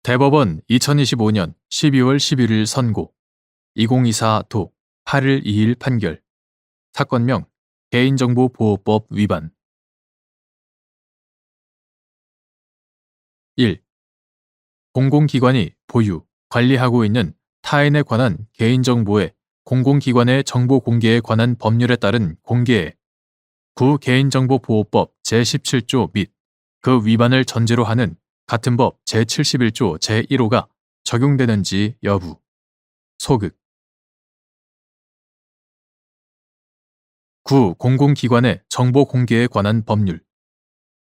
대법원 2025년 12월 11일 선고 2024도 8일 2일 판결 사건명 개인정보보호법 위반 1. 공공기관이 보유, 관리하고 있는 타인에 관한 개인정보의 공공기관의 정보 공개에 관한 법률에 따른 공개에 개인정보보호법 제17조 및 그 위반을 전제로 하는 같은 법 제71조 제1호가 적용되는지 여부. 소극. 공공기관의 정보 공개에 관한 법률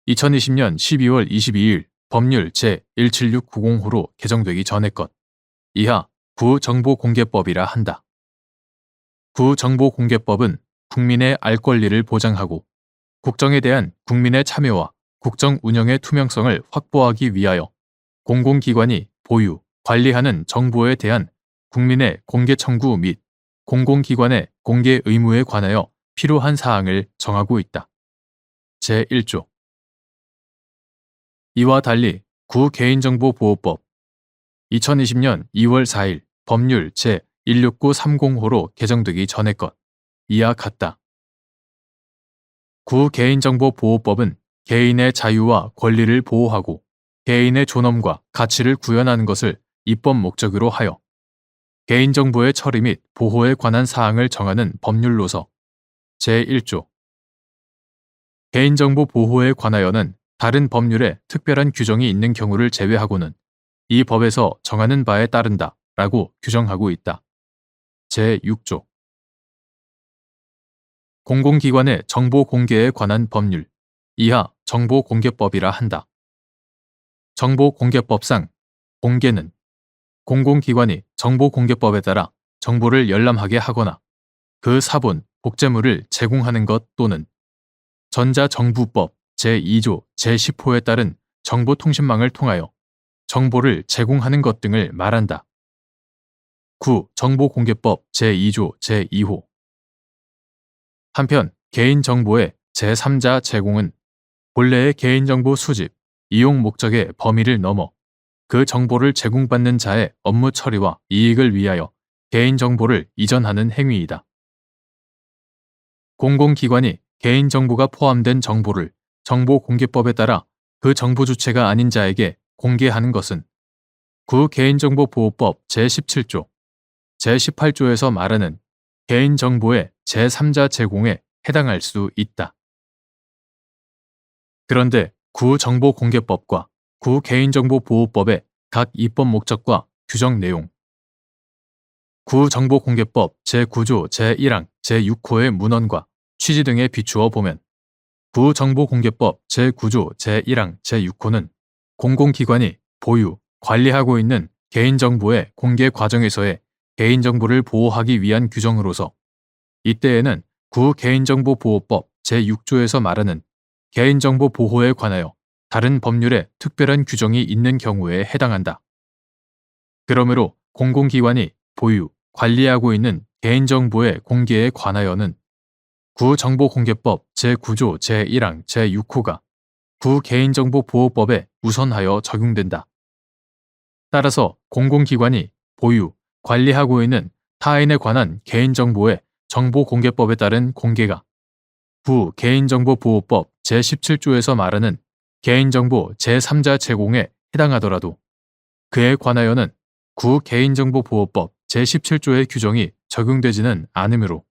2020년 12월 22일 법률 제17690호로 개정되기 전의 것. 이하 정보공개법이라 한다. 정보공개법은 국민의 알 권리를 보장하고 국정에 대한 국민의 참여와 국정 운영의 투명성을 확보하기 위하여 공공기관이 보유, 관리하는 정보에 대한 국민의 공개 청구 및 공공기관의 공개 의무에 관하여 필요한 사항을 정하고 있다. 제1조. 이와 달리 개인정보보호법 2020년 2월 4일 법률 제16930호로 개정되기 전의 것. 이와 같다. 개인정보보호법은 개인의 자유와 권리를 보호하고 개인의 존엄과 가치를 구현하는 것을 입법 목적으로 하여 개인정보의 처리 및 보호에 관한 사항을 정하는 법률로서 제1조. 개인정보 보호에 관하여는 다른 법률에 특별한 규정이 있는 경우를 제외하고는 이 법에서 정하는 바에 따른다 라고 규정하고 있다. 제6조. 공공기관의 정보 공개에 관한 법률. 이하 정보공개법이라 한다. 정보공개법상 공개는 공공기관이 정보공개법에 따라 정보를 열람하게 하거나 그 사본, 복제물을 제공하는 것 또는 전자정부법 제2조 제10호에 따른 정보통신망을 통하여 정보를 제공하는 것 등을 말한다. 정보공개법 제2조 제2호. 한편 개인정보의 제3자 제공은 본래의 개인정보 수집, 이용 목적의 범위를 넘어 그 정보를 제공받는 자의 업무 처리와 이익을 위하여 개인정보를 이전하는 행위이다. 공공기관이 개인정보가 포함된 정보를 정보공개법에 따라 그 정보 주체가 아닌 자에게 공개하는 것은 개인정보보호법 제17조, 제18조에서 말하는 개인정보의 제3자 제공에 해당할 수 있다. 그런데 정보공개법과 개인정보보호법의 각 입법 목적과 규정 내용 정보공개법 제9조 제1항 제6호의 문헌과 취지 등에 비추어 보면 정보공개법 제9조 제1항 제6호는 공공기관이 보유, 관리하고 있는 개인정보의 공개 과정에서의 개인정보를 보호하기 위한 규정으로서 이때에는 개인정보보호법 제6조에서 말하는 개인정보 보호에 관하여 다른 법률에 특별한 규정이 있는 경우에 해당한다. 그러므로 공공기관이 보유, 관리하고 있는 개인정보의 공개에 관하여는 정보공개법 제9조 제1항 제6호가 개인정보보호법에 우선하여 적용된다. 따라서 공공기관이 보유, 관리하고 있는 타인에 관한 개인정보의 정보공개법에 따른 공개가 개인정보보호법 제17조에서 말하는 개인정보 제3자 제공에 해당하더라도 그에 관하여는 개인정보보호법 제17조의 규정이 적용되지는 않으므로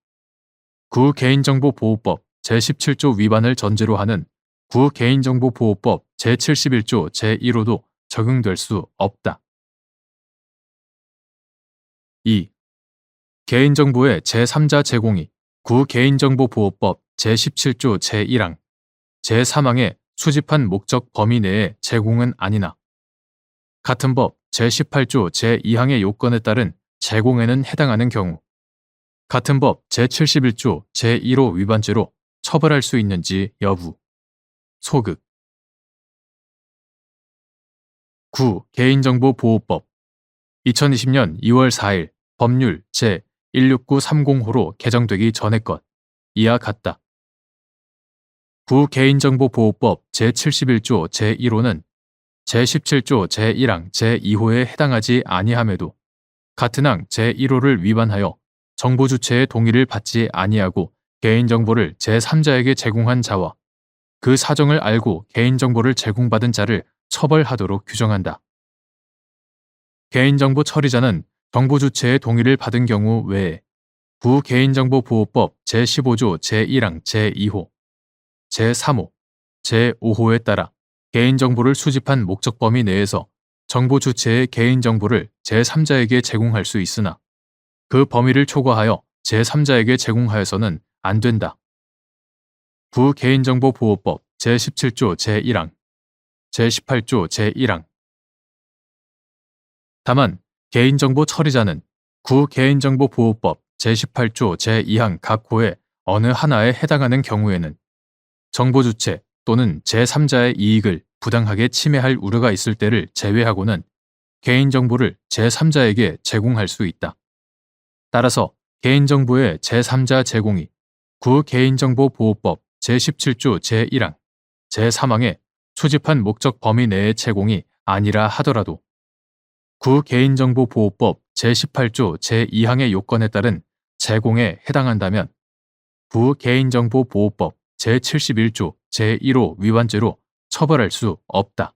개인정보보호법 제17조 위반을 전제로 하는 개인정보보호법 제71조 제1호도 적용될 수 없다. 2. 개인정보의 제3자 제공이 개인정보보호법 제17조 제1항, 제3항의 수집한 목적 범위 내의 제공은 아니나 같은 법 제18조 제2항의 요건에 따른 제공에는 해당하는 경우 같은 법 제71조 제1호 위반죄로 처벌할 수 있는지 여부. 소극. 개인정보보호법 2020년 2월 4일 법률 제16930호로 개정되기 전의 것. 이와 같다. 개인정보보호법 제71조 제1호는 제17조 제1항 제2호에 해당하지 아니함에도 같은 항 제1호를 위반하여 정보 주체의 동의를 받지 아니하고 개인정보를 제3자에게 제공한 자와 그 사정을 알고 개인정보를 제공받은 자를 처벌하도록 규정한다. 개인정보 처리자는 정보 주체의 동의를 받은 경우 외에 개인정보보호법 제15조 제1항 제2호, 제3호, 제5호에 따라 개인정보를 수집한 목적 범위 내에서 정보 주체의 개인정보를 제3자에게 제공할 수 있으나 그 범위를 초과하여 제3자에게 제공하여서는 안 된다. 개인정보보호법 제17조 제1항, 제18조 제1항. 다만 개인정보 처리자는 개인정보보호법 제18조 제2항 각 호의 어느 하나에 해당하는 경우에는 정보 주체 또는 제3자의 이익을 부당하게 침해할 우려가 있을 때를 제외하고는 개인정보를 제3자에게 제공할 수 있다. 따라서 개인정보의 제3자 제공이 개인정보보호법 제17조 제1항, 제3항의 수집한 목적 범위 내의 제공이 아니라 하더라도 개인정보보호법 제18조 제2항의 요건에 따른 제공에 해당한다면 개인정보보호법 제71조 제1호 위반죄로 처벌할 수 없다.